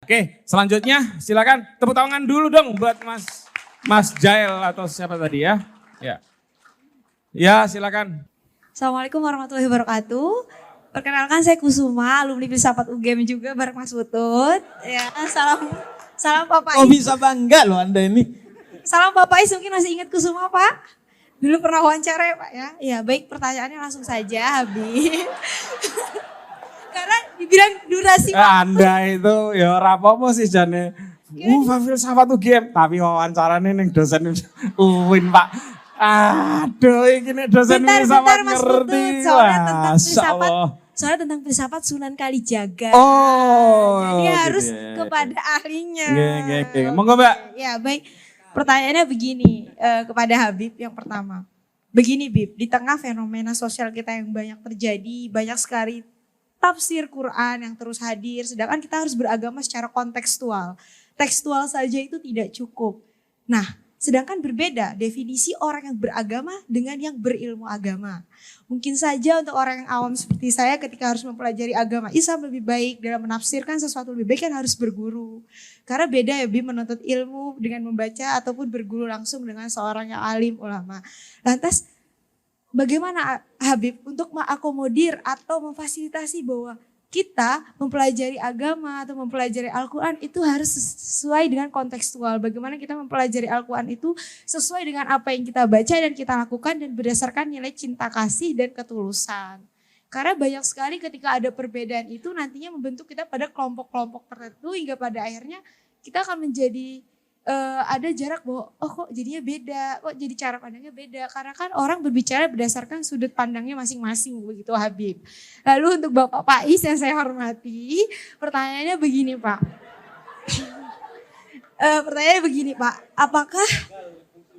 Oke, selanjutnya silakan tepuk tangan dulu dong buat Mas Jael atau siapa tadi ya. Ya. Ya, silakan. Assalamualaikum warahmatullahi wabarakatuh. Perkenalkan saya Kusuma, alumni Filsafat UGM juga bareng Mas Putut. Ya, salam Bapak Oh Is. bisa bangga loh Anda ini. Salam Bapak Is, mungkin masih ingat Kusuma Pak? Dulu pernah wawancara ya Pak ya. Ya baik, pertanyaannya langsung saja Habib. Karena dibilang durasi Pak. Anda itu ya rapopo sih jane. Filsafat UGM, tapi wawancarane ning dosen UIN Pak. Aduh, ini dosen filsafat Mas ngerti. Putut, soalnya tentang Masya filsafat. Allah. Soalnya tentang filsafat Sunan Kalijaga. Oh, Jadi gitu harus ya. kepada ahlinya. Nggih. Monggo Mbak. Ya baik, pertanyaannya begini kepada Habib yang pertama. Begini Bib, di tengah fenomena sosial kita yang banyak terjadi, banyak sekali tafsir Quran yang terus hadir, sedangkan kita harus beragama secara kontekstual. Tekstual saja itu tidak cukup. Nah, sedangkan berbeda definisi orang yang beragama dengan yang berilmu agama. Mungkin saja untuk orang yang awam seperti saya ketika harus mempelajari agama Islam lebih baik dalam menafsirkan sesuatu lebih baik kan harus berguru. Karena beda ya Bim menuntut ilmu dengan membaca ataupun berguru langsung dengan seorang yang alim ulama. Lantas bagaimana Habib untuk mengakomodir atau memfasilitasi bahwa kita mempelajari agama atau mempelajari Al-Quran itu harus sesuai dengan kontekstual. Bagaimana kita mempelajari Al-Quran itu sesuai dengan apa yang kita baca dan kita lakukan dan berdasarkan nilai cinta kasih dan ketulusan. Karena banyak sekali ketika ada perbedaan itu nantinya membentuk kita pada kelompok-kelompok tertentu hingga pada akhirnya kita akan menjadi ada jarak bahwa oh kok jadinya beda, kok jadi cara pandangnya beda. Karena kan orang berbicara berdasarkan sudut pandangnya masing-masing begitu Habib. Lalu untuk Bapak Faiz yang saya hormati, pertanyaannya begini Pak. Pertanyaannya begini Pak, apakah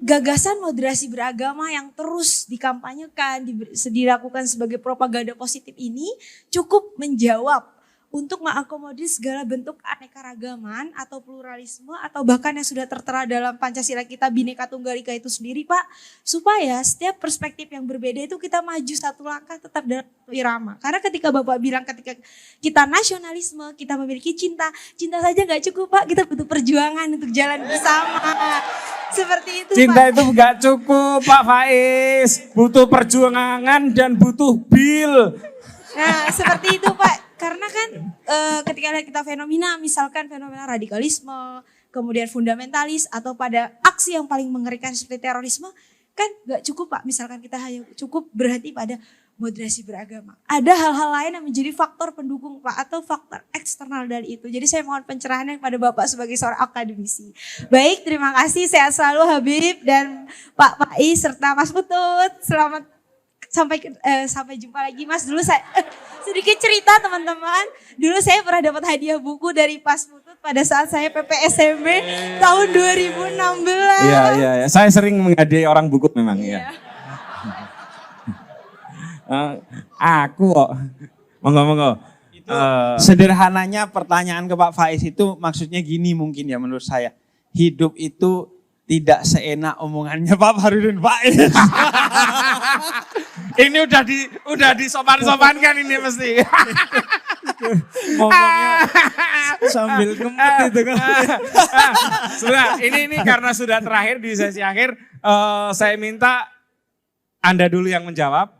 gagasan moderasi beragama yang terus dikampanyekan, dilakukan sebagai propaganda positif ini cukup menjawab untuk mengakomodir segala bentuk anekaragaman atau pluralisme atau bahkan yang sudah tertera dalam Pancasila kita Bhinneka Tunggal Ika itu sendiri Pak, supaya setiap perspektif yang berbeda itu kita maju satu langkah tetap dalam irama. Karena ketika Bapak bilang ketika kita nasionalisme, kita memiliki cinta saja gak cukup Pak, kita butuh perjuangan untuk jalan bersama. Seperti itu Cinta Pak. itu gak cukup Pak Faiz, butuh perjuangan dan butuh bil. Nah seperti itu Pak. Karena kan ketika kita fenomena, misalkan fenomena radikalisme, kemudian fundamentalis atau pada aksi yang paling mengerikan seperti terorisme, kan gak cukup Pak. Misalkan kita hanya cukup berhenti pada moderasi beragama. Ada hal-hal lain yang menjadi faktor pendukung Pak atau faktor eksternal dari itu. Jadi saya mohon pencerahannya kepada Bapak sebagai seorang akademisi. Baik, terima kasih. Sehat selalu Habib dan Pak Faiz serta Mas Putut. Selamat sampai jumpa lagi Mas. Dulu saya sedikit cerita teman-teman. Dulu saya pernah dapat hadiah buku dari Mas Putut pada saat saya PPSMB tahun 2016. Iya. Saya sering menghadiahi orang buku memang ya. Aku kok. Monggo. Itu sederhananya pertanyaan ke Pak Faiz itu maksudnya gini mungkin ya menurut saya. Hidup itu tidak seenak omongannya Pak Farudin Faiz. Ini udah disopan-sopankan ini mesti. Ngomongnya sambil ngempet itu kan. Sudah, ini karena sudah terakhir di sesi akhir, saya minta Anda dulu yang menjawab.